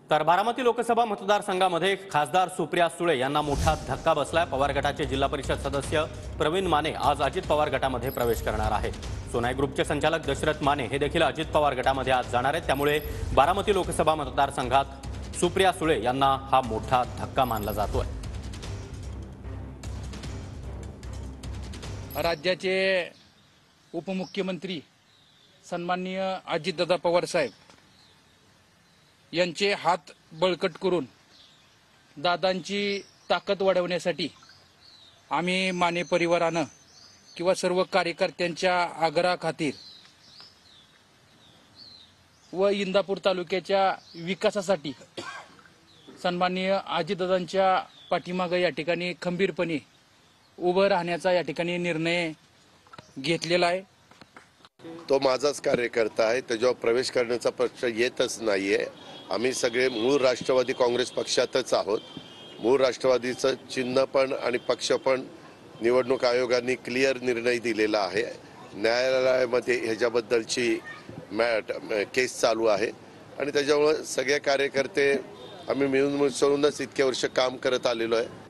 तर बारामती लोकसभा मतदारसंघामध्ये खासदार सुप्रिया सुळे यांना मोठा धक्का बसलाय। पवार गटाचे जिल्हा परिषद सदस्य प्रवीण माने आज अजित पवार गटामध्ये प्रवेश करणार आहेत। सोनाई ग्रुपचे संचालक दशरथ माने हे देखील अजित पवार गटामध्ये आज जाणार आहेत। त्यामुळे बारामती लोकसभा मतदारसंघात सुप्रिया सुळे यांना हा मोठा धक्का मानला जातोय। राज्याचे उपमुख्यमंत्री सन्माननीय अजितदादा पवार साहेब यांचे हात बळकट करून दादांची ताकद वाढवण्यासाठी आम्ही माने परिवारानं किंवा सर्व कार्यकर्त्यांच्या आग्रहाखातीर व इंदापूर तालुक्याच्या विकासासाठी सन्माननीय अजितदादांच्या पाठीमागे या ठिकाणी खंबीरपणे उभं राहण्याचा या ठिकाणी निर्णय घेतलेला आहे। तो माझाच कार्यकर्ता आहे, त्याच्यावर प्रवेश करण्याचा प्रश्न येतच नाहीये। आम्ही सगळे मूळ राष्ट्रवादी काँग्रेस पक्षातच आहोत। मूळ राष्ट्रवादीचं चिन्ह पण आणि पक्ष पण निवडणूक आयोगाने क्लिअर निर्णय दिलेला आहे। न्यायालयामध्ये ह्याच्याबद्दलची केस चालू आहे आणि त्याच्यामुळे सगळे कार्यकर्ते आम्ही मिळून मिसळूनच इतके वर्ष काम करत आलेलो आहे।